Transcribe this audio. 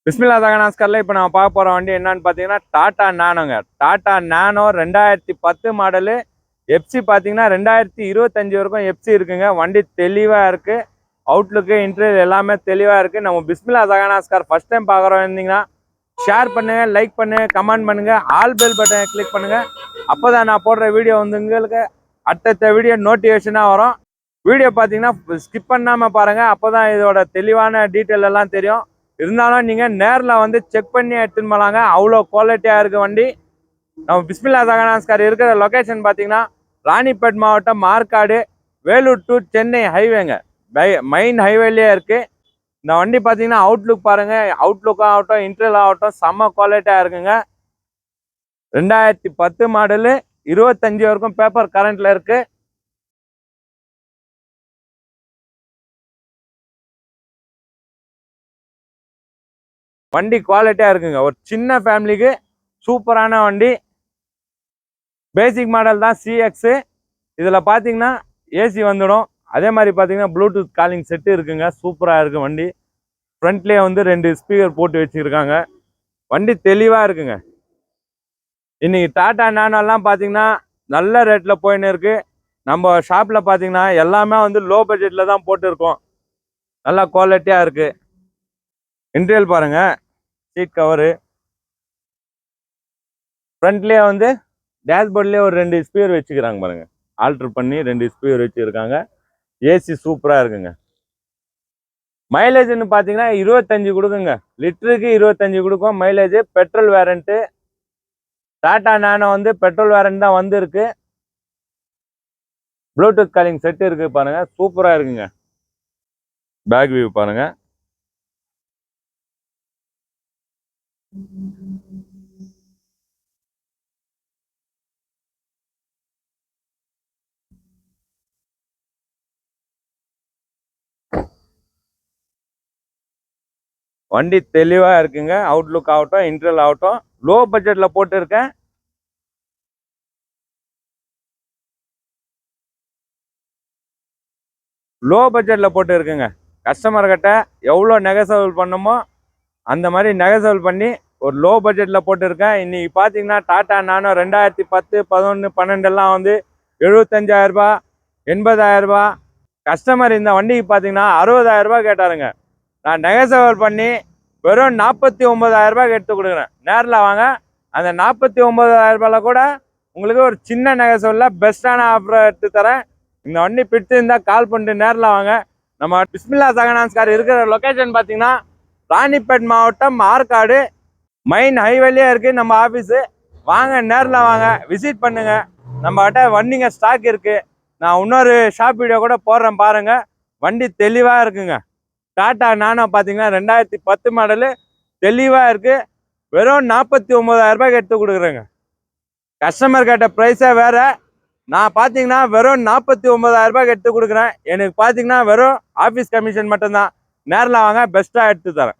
பிஸ்மில்லா தகனாஸ்கரில் இப்போ நான் பார்க்க போகிற வண்டி என்னன்னு பார்த்தீங்கன்னா டாடா நானோங்க. டாடா நானோ 2010 மாடலு. எஃப்சி பார்த்தீங்கன்னா 2025 வரைக்கும் எஃப்சி இருக்குங்க. வண்டி தெளிவாக இருக்குது. அவுட்லுக்கு இன்டீரியர் எல்லாமே தெளிவாக இருக்குது. நம்ம பிஸ்மில்லா தகனாஸ்கர் ஃபஸ்ட் டைம் பார்க்குறோம் இருந்தீங்கன்னா ஷேர் பண்ணுங்கள், லைக் பண்ணுங்கள், கமெண்ட் பண்ணுங்கள், ஆல் பெல் பட்டனை கிளிக் பண்ணுங்கள். அப்போ தான் நான் போடுற வீடியோ வந்து உங்களுக்கு அடுத்த வீடியோ நோட்டிஃபிகேஷனாக வரும். வீடியோ பார்த்தீங்கன்னா ஸ்கிப் பண்ணாமல் பாருங்கள். அப்போ தான் இதோட தெளிவான டீட்டெயில் எல்லாம் தெரியும். இருந்தாலும் நீங்கள் நேரில் வந்து செக் பண்ணி எடுத்துன்னு போகலாங்க. அவ்வளோ குவாலிட்டியாக இருக்குது வண்டி. நம்ம பிஸ்மில்லா தகனாஸ்கர் இருக்கிற லொக்கேஷன் பார்த்தீங்கன்னா ராணிப்பேட் மாவட்டம் மார்க்காடு, வேலூர் டு சென்னை ஹைவேங்க. மெயின் ஹைவேலேயே இருக்குது. இந்த வண்டி பார்த்தீங்கன்னா அவுட்லுக் பாருங்கள். அவுட்லுக் ஆகட்டும், இன்டீரியர் ஆகட்டும் செம்ம குவாலிட்டியாக இருக்குங்க. 2010 மாடலு, 25 வரைக்கும் பேப்பர் கரண்ட்டில் இருக்குது. வண்டி குவாலிட்டியாக இருக்குங்க. ஒரு சின்ன ஃபேமிலிக்கு சூப்பரான வண்டி. பேசிக் மாடல் தான் சிஎக்ஸு. இதில் பார்த்தீங்கன்னா ஏசி வந்துடும். அதே மாதிரி பார்த்தீங்கன்னா ப்ளூடூத் காலிங் செட்டு இருக்குங்க. சூப்பராக இருக்குது வண்டி. ஃப்ரண்ட்லேயே வந்து 2 ஸ்பீக்கர் போட்டு வச்சுருக்காங்க. வண்டி தெளிவாக இருக்குங்க. இன்றைக்கி டாடா நானோலாம் பார்த்தீங்கன்னா நல்ல ரேட்டில் போயின்னு இருக்குது. நம்ம ஷாப்பில் பார்த்தீங்கன்னா எல்லாமே வந்து லோ பட்ஜெட்டில் தான் போட்டுருக்கோம். நல்லா குவாலிட்டியாக இருக்குது. இன்டீரியர் பாருங்கள். சீட் கவரு, ஃப்ரண்ட்லேயே வந்து டேஷ்போர்ட்லேயே ஒரு 2 ஸ்பீக்கர் வச்சுக்கிறாங்க பாருங்கள். ஆல்ட்ரு பண்ணி 2 ஸ்பீக்கர் வச்சுருக்காங்க. ஏசி சூப்பராக இருக்குங்க. மைலேஜ்னு பார்த்தீங்கன்னா 25 கொடுக்குங்க. லிட்டருக்கு 25 கொடுக்கும் மைலேஜ். பெட்ரோல் வேரண்ட்டு. டாடா நானோ வந்து பெட்ரோல் வேரண்ட் தான் வந்துருக்கு. ப்ளூடூத் காலிங் செட்டு இருக்குது பாருங்கள். சூப்பராக இருக்குங்க. பேக் வியூ பாருங்கள். வண்டி தெளிவாக இருக்குங்க. அவுட்லுக் ஆகட்டும், இன்டீரியர் ஆகட்டும். லோ பட்ஜெட்டில் போட்டுருக்கேன். லோ பட்ஜெட்டில் போட்டு இருக்குங்க. கஸ்டமர்கிட்ட எவ்வளோ நெகசபிள் பண்ணுமோ அந்த மாதிரி நெகசபிள் பண்ணி ஒரு லோ பட்ஜெட்டில் போட்டுருக்கேன். இன்றைக்கி பார்த்தீங்கன்னா டாடா நானோ 2010, 11, 12 வந்து 75,000 80,000. கஸ்டமர் இந்த வண்டிக்கு பார்த்தீங்கன்னா 60,000 கேட்டாருங்க. நான் நெகசபிள் பண்ணி வெறும் 49,000 எடுத்து கொடுக்குறேன். நேரில் வாங்க. அந்த 49,000 கூட உங்களுக்கு ஒரு சின்ன நெகசபிளில் பெஸ்ட்டான ஆஃபரை எடுத்து தரேன். இந்த வண்டி பிடிச்சிருந்தா கால் பண்ணிட்டு நேரில் வாங்க. நம்ம பிஸ்மில்லா தகனாஸ்கர் இருக்கிற லொக்கேஷன் பார்த்தீங்கன்னா ராணிப்பேட் மாவட்டம் மார்க்காடு, மெயின் ஹைவேலேயே இருக்குது நம்ம ஆஃபீஸு. வாங்க, நேரில் வாங்க, விசிட் பண்ணுங்கள். நம்மகிட்ட வண்டிங்க ஸ்டாக் இருக்குது. நான் இன்னொரு ஷாப் வீடியோ கூட போடுறேன் பாருங்கள். வண்டி தெளிவாக இருக்குங்க. டாடா நானோ பார்த்தீங்கன்னா 2010 மாடலு, தெளிவாக இருக்குது. வெறும் 49,000 எடுத்து கொடுக்குறேங்க. கஸ்டமர் கேட்ட ப்ரைஸே வேறு. நான் பார்த்தீங்கன்னா வெறும் 49,000 எடுத்து கொடுக்குறேன். எனக்கு பார்த்தீங்கன்னா வெறும் ஆஃபீஸ் கமிஷன் மட்டும்தான். நேரில் வாங்க, பெஸ்ட்டாக எடுத்து தரேன்.